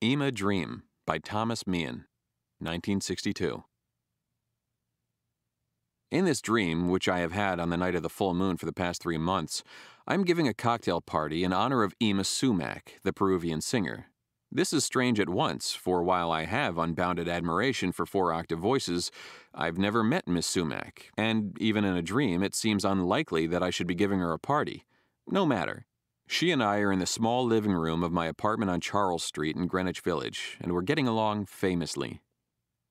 Yma Dream by Meehan, 1962. In this dream, which I have had on the night of the full moon for the past 3 months, I'm giving a cocktail party in honor of Yma Sumac, the Peruvian singer. This is strange at once, for while I have unbounded admiration for 4-octave voices, I've never met Miss Sumac, and even in a dream it seems unlikely that I should be giving her a party. No matter. She and I are in the small living room of my apartment on Charles Street in Greenwich Village, and we're getting along famously.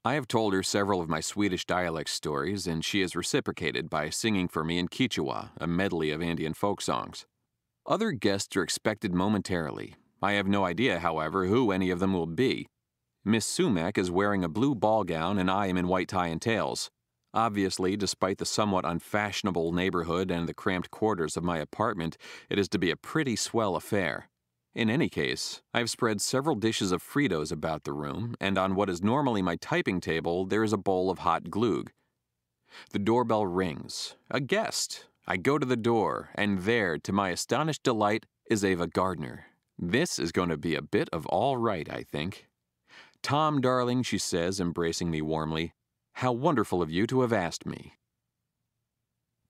I have told her several of my Swedish dialect stories, and she has reciprocated by singing for me in Quechua, a medley of Andean folk songs. Other guests are expected momentarily. I have no idea, however, who any of them will be. Miss Sumac is wearing a blue ball gown, and I am in white tie and tails. Obviously, despite the somewhat unfashionable neighborhood and the cramped quarters of my apartment, it is to be a pretty swell affair. In any case, I've spread several dishes of Fritos about the room, and on what is normally my typing table, there is a bowl of hot glug. The doorbell rings. A guest. I go to the door, and there, to my astonished delight, is Ava Gardner. This is going to be a bit of all right, I think. "Tom, darling," she says, embracing me warmly, "how wonderful of you to have asked me."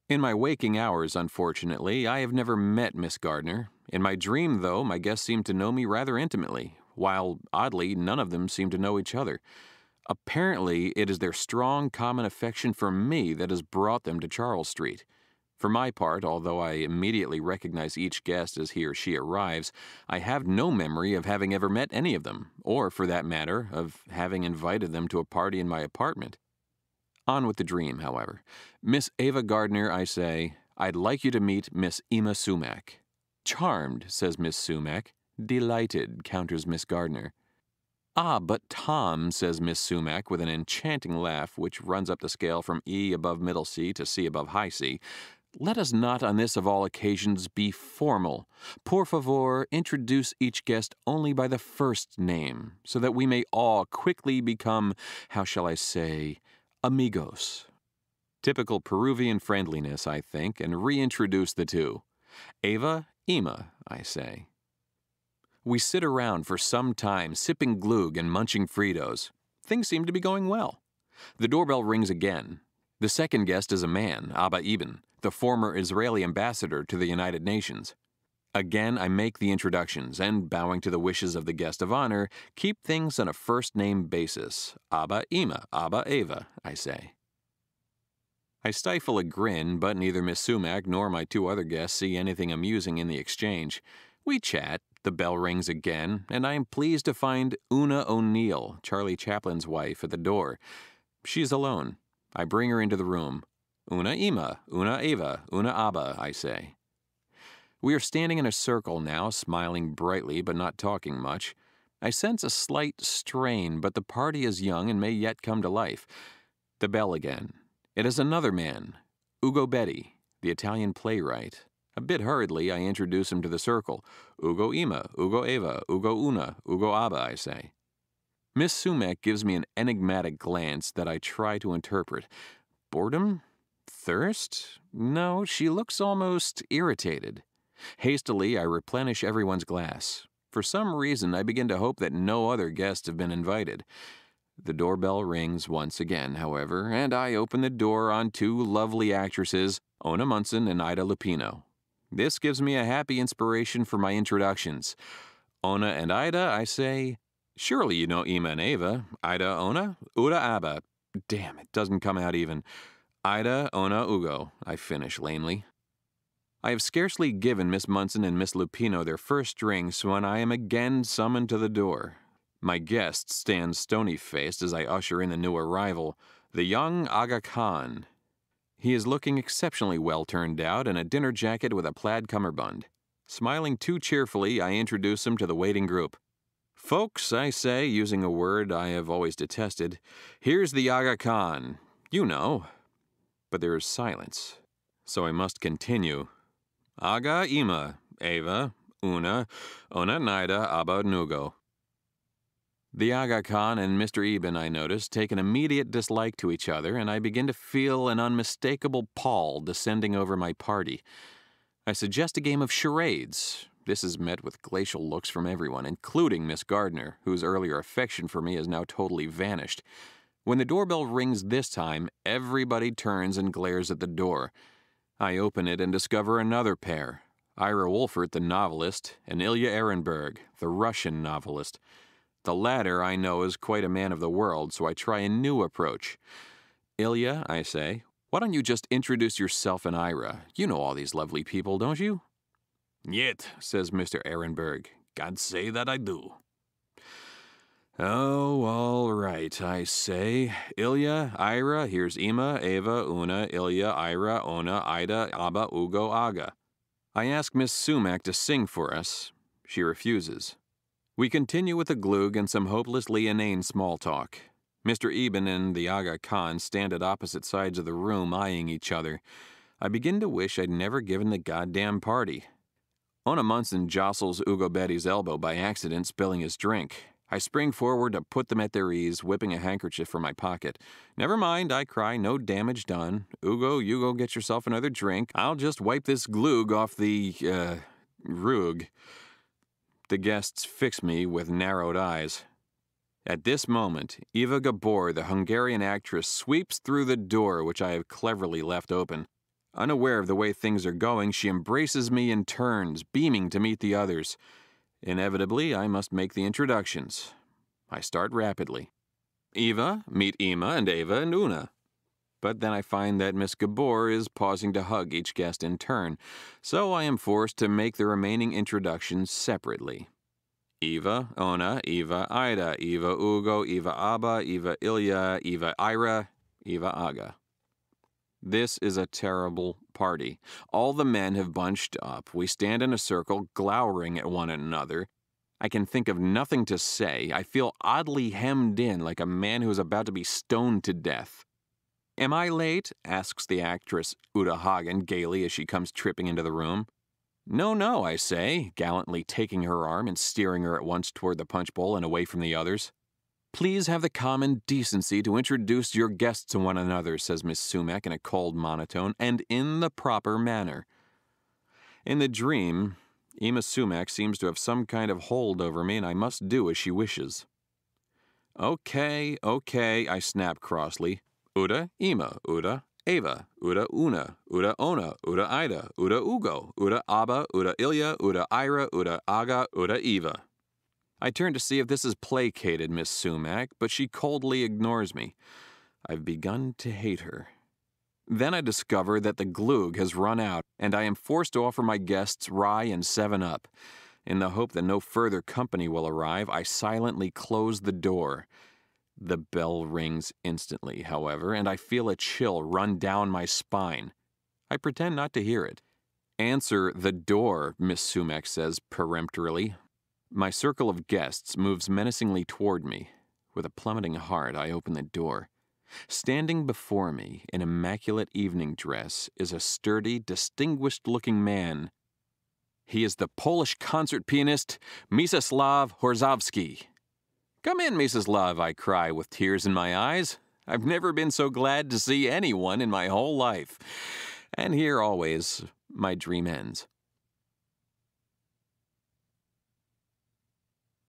In my waking hours, unfortunately, I have never met Miss Gardner. In my dream, though, my guests seem to know me rather intimately, while, oddly, none of them seem to know each other. Apparently, it is their strong common affection for me that has brought them to Charles Street. For my part, although I immediately recognize each guest as he or she arrives, I have no memory of having ever met any of them, or, for that matter, of having invited them to a party in my apartment. On with the dream, however. "Miss Ava Gardner," I say, "I'd like you to meet Miss Yma Sumac." "Charmed," says Miss Sumac. "Delighted," counters Miss Gardner. "Ah, but Tom," says Miss Sumac with an enchanting laugh which runs up the scale from E above middle C to C above high C, "let us not on this of all occasions be formal. Por favor, introduce each guest only by the first name, so that we may all quickly become, how shall I say, amigos." Typical Peruvian friendliness, I think, and reintroduce the two. "Ava, Yma," I say. We sit around for some time, sipping glug and munching Fritos. Things seem to be going well. The doorbell rings again. The second guest is a man, Abba Ibn, the former Israeli ambassador to the United Nations. Again, I make the introductions, and, bowing to the wishes of the guest of honor, keep things on a first-name basis. "Abba Yma, Abba Ava," I say. I stifle a grin, but neither Miss Sumac nor my 2 other guests see anything amusing in the exchange. We chat, the bell rings again, and I am pleased to find Una O'Neill, Charlie Chaplin's wife, at the door. She is alone. I bring her into the room. "Una Yma, Una Ava, Una Abba," I say. We are standing in a circle now, smiling brightly but not talking much. I sense a slight strain, but the party is young and may yet come to life. The bell again. It is another man, Ugo Betti, the Italian playwright. A bit hurriedly, I introduce him to the circle. "Ugo Yma, Ugo Ava, Ugo Una, Ugo Abba," I say. Miss Sumac gives me an enigmatic glance that I try to interpret. Boredom? Thirst? No, she looks almost irritated. Hastily, I replenish everyone's glass. For some reason, I begin to hope that no other guests have been invited. The doorbell rings once again, however, and I open the door on 2 lovely actresses, Ona Munson and Ida Lupino. This gives me a happy inspiration for my introductions. "Ona and Ida," I say. "Surely you know Yma and Ava. Ida, Ona, Uda Abba." Damn, it doesn't come out even. "Ida, Ona, Ugo," I finish lamely. I have scarcely given Miss Munson and Miss Lupino their first drinks when I am again summoned to the door. My guest stands stony-faced as I usher in the new arrival, the young Aga Khan. He is looking exceptionally well turned out in a dinner jacket with a plaid cummerbund. Smiling too cheerfully, I introduce him to the waiting group. "Folks," I say, using a word I have always detested, "here's the Aga Khan. You know." But there is silence, so I must continue. "Aga Yma, Ava, Una, Ona Nida, Abba Nugo." The Aga Khan and Mr. Ibn, I notice, take an immediate dislike to each other, and I begin to feel an unmistakable pall descending over my party. I suggest a game of charades. This is met with glacial looks from everyone, including Miss Gardner, whose earlier affection for me has now totally vanished. When the doorbell rings this time, everybody turns and glares at the door. I open it and discover another pair. Ira Wolfert, the novelist, and Ilya Ehrenberg, the Russian novelist. The latter I know is quite a man of the world, so I try a new approach. Ilya, I say, why don't you just introduce yourself and Ira? You know all these lovely people, don't you? Yet, says Mr. Ehrenberg. Can't say that I do. Oh, all right, I say. Ilya, Ira, here's Yma, Eva, Una, Ilya, Ira, Ona, Ida, Abba, Ugo, Aga. I ask Miss Sumac to sing for us. She refuses. We continue with the glug and some hopelessly inane small talk. Mr. Eben and the Aga Khan stand at opposite sides of the room eyeing each other. I begin to wish I'd never given the goddamn party. Ona Munson jostles Ugo Betty's elbow by accident, spilling his drink. I spring forward to put them at their ease, whipping a handkerchief from my pocket. Never mind, I cry, no damage done. Ugo, you go get yourself another drink. I'll just wipe this glug off the, rug. The guests fix me with narrowed eyes. At this moment, Eva Gabor, the Hungarian actress, sweeps through the door which I have cleverly left open. Unaware of the way things are going, she embraces me and turns, beaming to meet the others. Inevitably, I must make the introductions. I start rapidly. Eva, meet Yma and Eva and Una. But then I find that Miss Gabor is pausing to hug each guest in turn, so I am forced to make the remaining introductions separately. Eva, Ona, Eva, Ida, Eva, Ugo, Eva, Abba, Eva, Ilya, Eva, Ira, Eva, Aga. This is a terrible party. All the men have bunched up. We stand in a circle, glowering at one another. I can think of nothing to say. I feel oddly hemmed in, like a man who is about to be stoned to death. Am I late? Asks the actress Uta Hagen gaily as she comes tripping into the room. No, no, I say, gallantly taking her arm and steering her at once toward the punch bowl and away from the others. Please have the common decency to introduce your guests to one another, says Miss Sumac in a cold monotone, and in the proper manner. In the dream, Yma Sumac seems to have some kind of hold over me, and I must do as she wishes. Okay, I snap crossly. Uda, Yma, Uda, Eva, Uda, Una, Uda, Ona, Uda, Ida, Uda, Ugo, Uda, Abba, Uda, Ilya, Uda, Ira, Uda, Aga, Uda, Eva. I turn to see if this has placated Miss Sumac, but she coldly ignores me. I've begun to hate her. Then I discover that the glug has run out, and I am forced to offer my guests rye and 7-Up. In the hope that no further company will arrive, I silently close the door. The bell rings instantly, however, and I feel a chill run down my spine. I pretend not to hear it. Answer the door, Miss Sumac says peremptorily. My circle of guests moves menacingly toward me. With a plummeting heart, I open the door. Standing before me, in immaculate evening dress, is a sturdy, distinguished-looking man. He is the Polish concert pianist, Mieczysław Horzowski. Come in, Mieczysław, I cry with tears in my eyes. I've never been so glad to see anyone in my whole life. And here always, my dream ends.